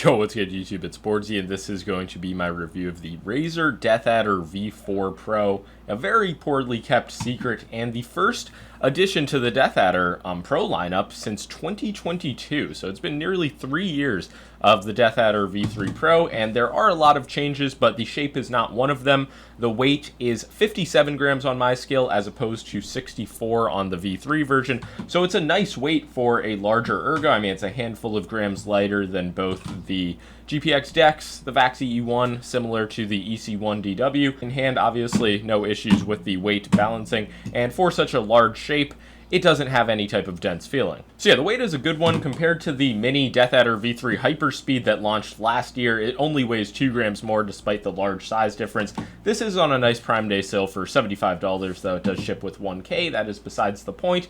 Yo, what's good, YouTube? It's boardzy, and this is going to be my review of the Razer Deathadder V4 Pro, a very poorly kept secret, and the first addition to the Deathadder Pro lineup since 2022. So it's been nearly 3 years of the Deathadder V3 Pro, and there are a lot of changes, but the shape is not one of them. The weight is 57 grams on my scale as opposed to 64 on the V3 version, so it's a nice weight for a larger ergo. I mean, it's a handful of grams lighter than both the GPX Dex, the DAv3 E1, similar to the EC1DW. In hand, obviously, no issues with the weight balancing, and for such a large shape, it doesn't have any type of dense feeling. So yeah, the weight is a good one compared to the mini Deathadder V3 Hyperspeed that launched last year. It only weighs 2 grams more despite the large size difference. This is on a nice Prime Day sale for $75, though it does ship with 1K. That is besides the point.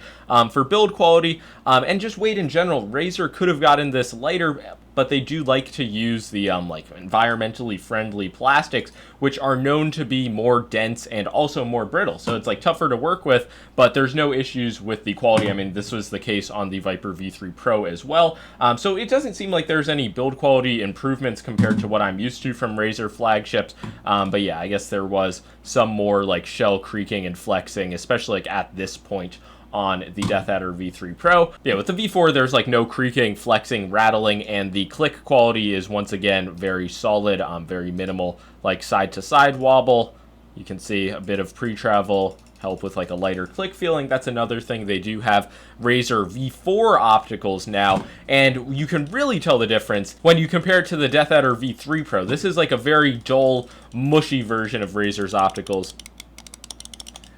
For build quality and just weight in general, Razer could have gotten this lighter, but they do like to use the like environmentally friendly plastics, which are known to be more dense and also more brittle. So it's like tougher to work with, but there's no issues with the quality. I mean, this was the case on the Viper V3 Pro as well. So it doesn't seem like there's any build quality improvements compared to what I'm used to from Razer flagships. But yeah, I guess there was some more like shell creaking and flexing, especially like at this point on the Deathadder V3 Pro. Yeah, with the V4, there's like no creaking, flexing, rattling, and the click quality is once again very solid, very minimal, like side-to-side wobble. You can see a bit of pre-travel, help with like a lighter click feeling. That's another thing. They do have Razer V4 opticals now, and you can really tell the difference when you compare it to the Deathadder V3 Pro. This is like a very dull, mushy version of Razer's opticals.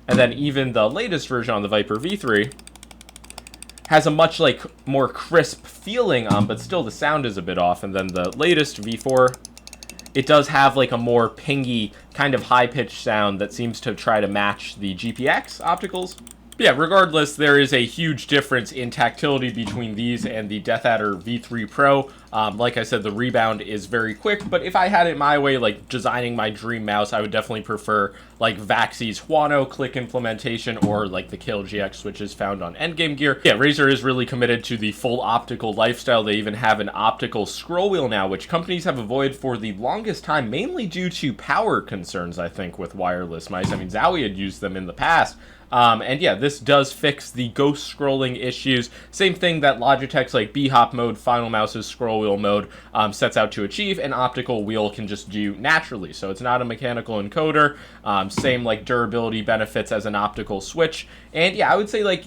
And then even the latest version on the Viper V3 has a much like more crisp feeling, but still the sound is a bit off. And then the latest V4, it does have like a more pingy, kind of high-pitched sound that seems to try to match the GPX opticals. But yeah, regardless, there is a huge difference in tactility between these and the Deathadder V3 Pro. Like I said, the rebound is very quick, but if I had it my way, like designing my dream mouse, I would definitely prefer like DAv3's Huano click implementation or like the Kill GX switches found on Endgame gear. Yeah, Razer is really committed to the full optical lifestyle. They even have an optical scroll wheel now, which companies have avoided for the longest time, mainly due to power concerns, I think, with wireless mice. I mean, Zowie had used them in the past. And yeah, this does fix the ghost scrolling issues. Same thing that Logitech's like B-Hop mode, Final Mouse's scroll wheel mode sets out to achieve. An optical wheel can just do naturally. So it's not a mechanical encoder. Same like durability benefits as an optical switch. And yeah, I would say like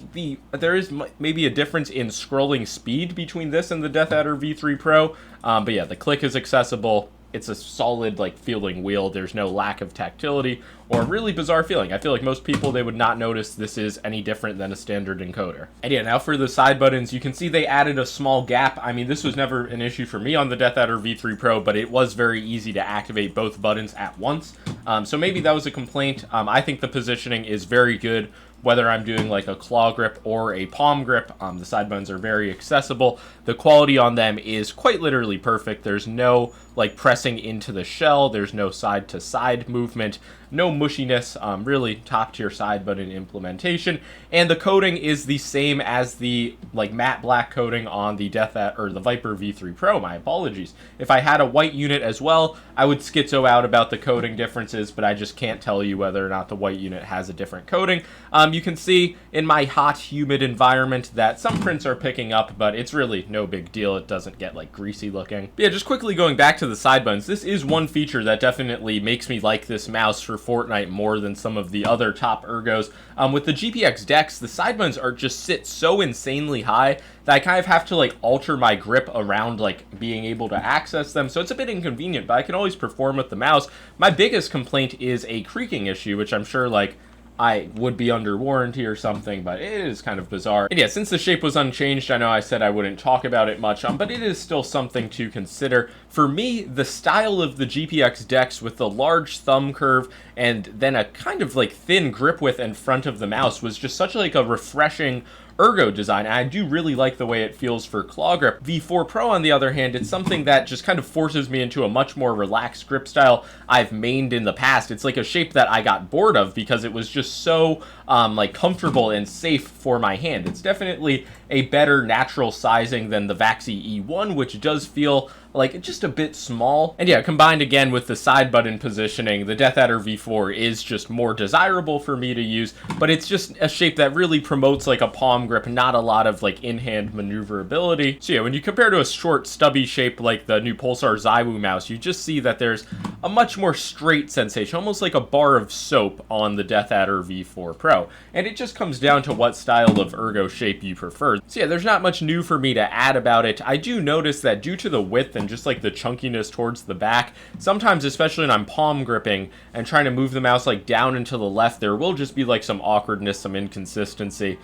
there is maybe a difference in scrolling speed between this and the Deathadder V3 Pro. But yeah, the click is accessible. It's a solid, like, feeling wheel. There's no lack of tactility or really bizarre feeling. I feel like most people, they would not notice this is any different than a standard encoder. And yeah, now for the side buttons, you can see they added a small gap. I mean, this was never an issue for me on the Deathadder V3 Pro, but it was very easy to activate both buttons at once. So maybe that was a complaint. I think the positioning is very good. Whether I'm doing like a claw grip or a palm grip, the side buttons are very accessible. The quality on them is quite literally perfect. There's no like pressing into the shell. There's no side to side movement, no mushiness, really top tier side button implementation. And the coating is the same as the like matte black coating on the Deathadder or the Viper V3 Pro. My apologies. If I had a white unit as well, I would schizo out about the coating differences, but I just can't tell you whether or not the white unit has a different coating. You can see in my hot, humid environment that some prints are picking up, but it's really no big deal. It doesn't get like greasy looking. But yeah, just quickly going back to the side buttons, this is one feature that definitely makes me like this mouse for Fortnite more than some of the other top ergos. With the GPX Dex, the side buttons are just sit so insanely high that I kind of have to like alter my grip around like being able to access them. So it's a bit inconvenient, but I can always perform with the mouse. My biggest complaint is a creaking issue, which I'm sure like I would be under warranty or something, but it is kind of bizarre. And yeah, since the shape was unchanged, I know I said I wouldn't talk about it much, but it is still something to consider. For me, the style of the GPX Dex with the large thumb curve and then a kind of like thin grip width in front of the mouse was just such like a refreshing ergo design. I do really like the way it feels for claw grip. V4 Pro, on the other hand, it's something that just kind of forces me into a much more relaxed grip style I've mained in the past. It's like a shape that I got bored of because it was just so like comfortable and safe for my hand. It's definitely a better natural sizing than the DAv3 E1, which does feel like just a bit small. And yeah, combined again with the side button positioning, the Deathadder V4 is just more desirable for me to use, but it's just a shape that really promotes like a palm grip, not a lot of like in-hand maneuverability. So yeah, when you compare to a short stubby shape like the new Pulsar Zywu mouse, you just see that there's a much more straight sensation, almost like a bar of soap on the Deathadder V4 Pro. And it just comes down to what style of ergo shape you prefer. So yeah, there's not much new for me to add about it. I do notice that due to the width and just like the chunkiness towards the back, sometimes, especially when I'm palm gripping and trying to move the mouse like down and to the left, there will just be like some awkwardness, some inconsistency.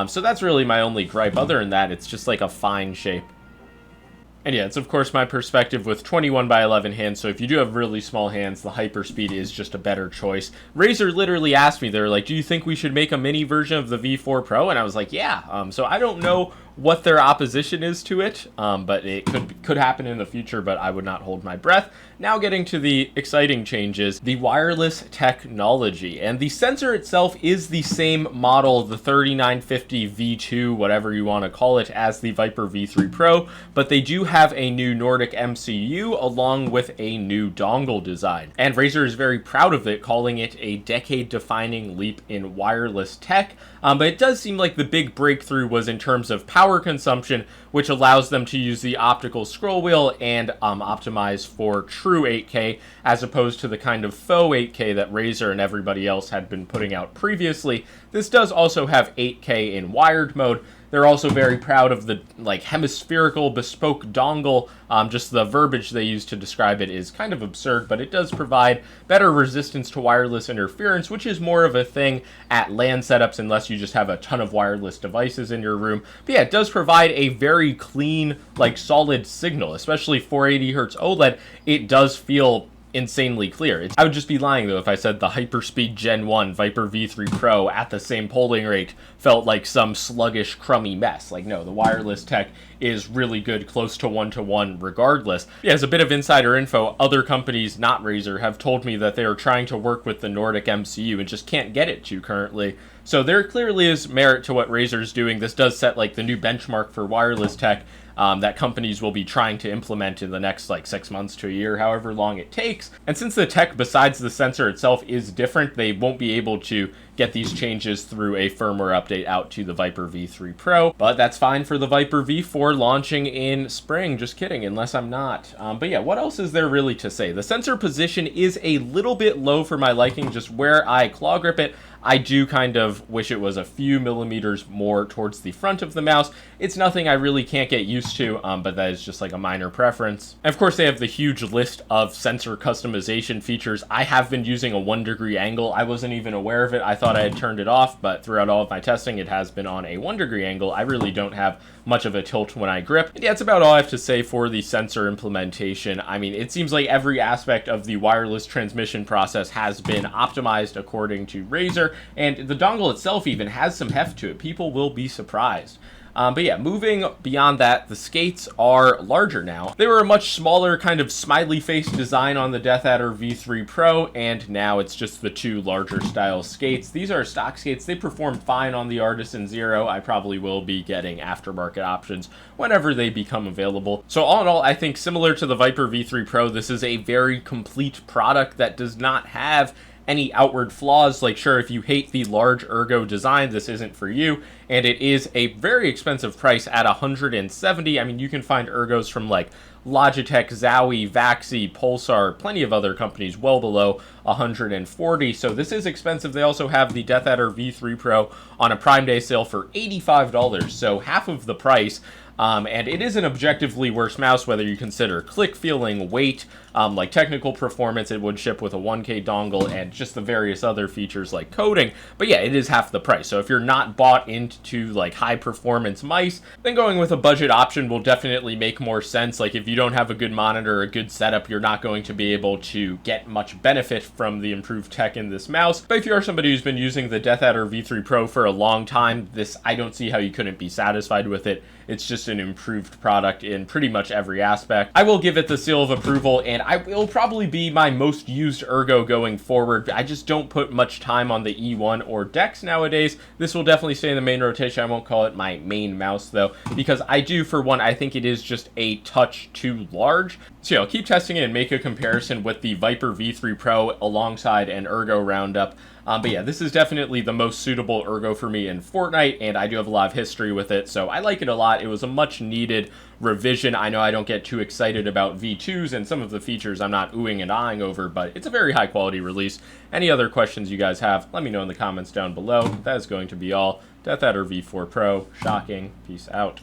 So that's really my only gripe. Other than that, it's just like a fine shape. And yeah, it's of course my perspective with 21 by 11 hands, so if you do have really small hands, the Hyperspeed is just a better choice. Razer literally asked me, they're like, do you think we should make a mini version of the V4 Pro? And I was like, yeah. So I don't know what their opposition is to it, but it could happen in the future, but I would not hold my breath. Now getting to the exciting changes, the wireless technology. And the sensor itself is the same model, the 3950 V2, whatever you want to call it, as the Viper V3 Pro, but they do have a new Nordic MCU along with a new dongle design. And Razer is very proud of it, calling it a decade-defining leap in wireless tech. But it does seem like the big breakthrough was in terms of power consumption, which allows them to use the optical scroll wheel and optimize for true 8K, as opposed to the kind of faux 8K that Razer and everybody else had been putting out previously. This does also have 8K in wired mode. They're also very proud of the like hemispherical bespoke dongle. Just the verbiage they use to describe it is kind of absurd, but it does provide better resistance to wireless interference, which is more of a thing at LAN setups unless you just have a ton of wireless devices in your room. But yeah, it does provide a very clean, like solid signal, especially 480 Hz OLED. It does feel insanely clear. I would just be lying though if I said the Hyperspeed Gen 1 Viper V3 Pro at the same polling rate felt like some sluggish, crummy mess. Like, no, the wireless tech is really good, close to one-to-one regardless. Yeah, as a bit of insider info, other companies, not Razer, have told me that they are trying to work with the Nordic MCU and just can't get it to currently. So there clearly is merit to what Razer's doing. This does set like the new benchmark for wireless tech that companies will be trying to implement in the next like 6 months to a year, however long it takes. And since the tech besides the sensor itself is different, they won't be able to get these changes through a firmware update out to the Viper V3 Pro, but that's fine for the Viper V4 launching in spring. Just kidding, unless I'm not. But yeah, what else is there really to say? The sensor position is a little bit low for my liking, just where I claw grip it. I do kind of wish it was a few millimeters more towards the front of the mouse. It's nothing I really can't get used to, but that is just like a minor preference. And of course, they have the huge list of sensor customization features. I have been using a 1-degree angle. I wasn't even aware of it. I thought I had turned it off, but throughout all of my testing, it has been on a 1-degree angle. I really don't have much of a tilt when I grip. And yeah, that's about all I have to say for the sensor implementation. I mean, it seems like every aspect of the wireless transmission process has been optimized according to Razer, and the dongle itself even has some heft to it. People will be surprised. But yeah, moving beyond that, the skates are larger now. They were a much smaller kind of smiley face design on the Deathadder V3 Pro, and now it's just the two larger style skates. These are stock skates. They perform fine on the Artisan Zero. I probably will be getting aftermarket options whenever they become available. So all in all, I think similar to the Viper V3 Pro, this is a very complete product that does not have any outward flaws. Like, sure, if you hate the large ergo design, this isn't for you, and it is a very expensive price at $170. I mean, you can find ergos from like Logitech, Zowie, Vaxi, Pulsar, plenty of other companies well below $140. So this is expensive. They also have the Deathadder V3 Pro on a Prime Day sale for $85, so half of the price. And it is an objectively worse mouse, whether you consider click feeling, weight, like technical performance. It would ship with a 1K dongle and just the various other features like coding. But yeah, it is half the price. So if you're not bought into like high performance mice, then going with a budget option will definitely make more sense. Like if you don't have a good monitor, a good setup, you're not going to be able to get much benefit from the improved tech in this mouse. But if you are somebody who's been using the Deathadder V3 Pro for a long time, I don't see how you couldn't be satisfied with it. It's just just an improved product in pretty much every aspect. I will give it the seal of approval, and it will probably be my most used ergo going forward. I just don't put much time on the E1 or Dex nowadays. This will definitely stay in the main rotation. I won't call it my main mouse though, because I do, for one, I think it is just a touch too large. So yeah, I'll keep testing it and make a comparison with the Viper V3 Pro alongside an ergo roundup. But yeah, this is definitely the most suitable ergo for me in Fortnite, and I do have a lot of history with it, so I like it a lot. It was a much needed revision. I know I don't get too excited about V2s, and some of the features I'm not oohing and ahhing over, but it's a very high quality release. Any other questions you guys have, let me know in the comments down below. That is going to be all. Deathadder V4 Pro, shocking. Peace out.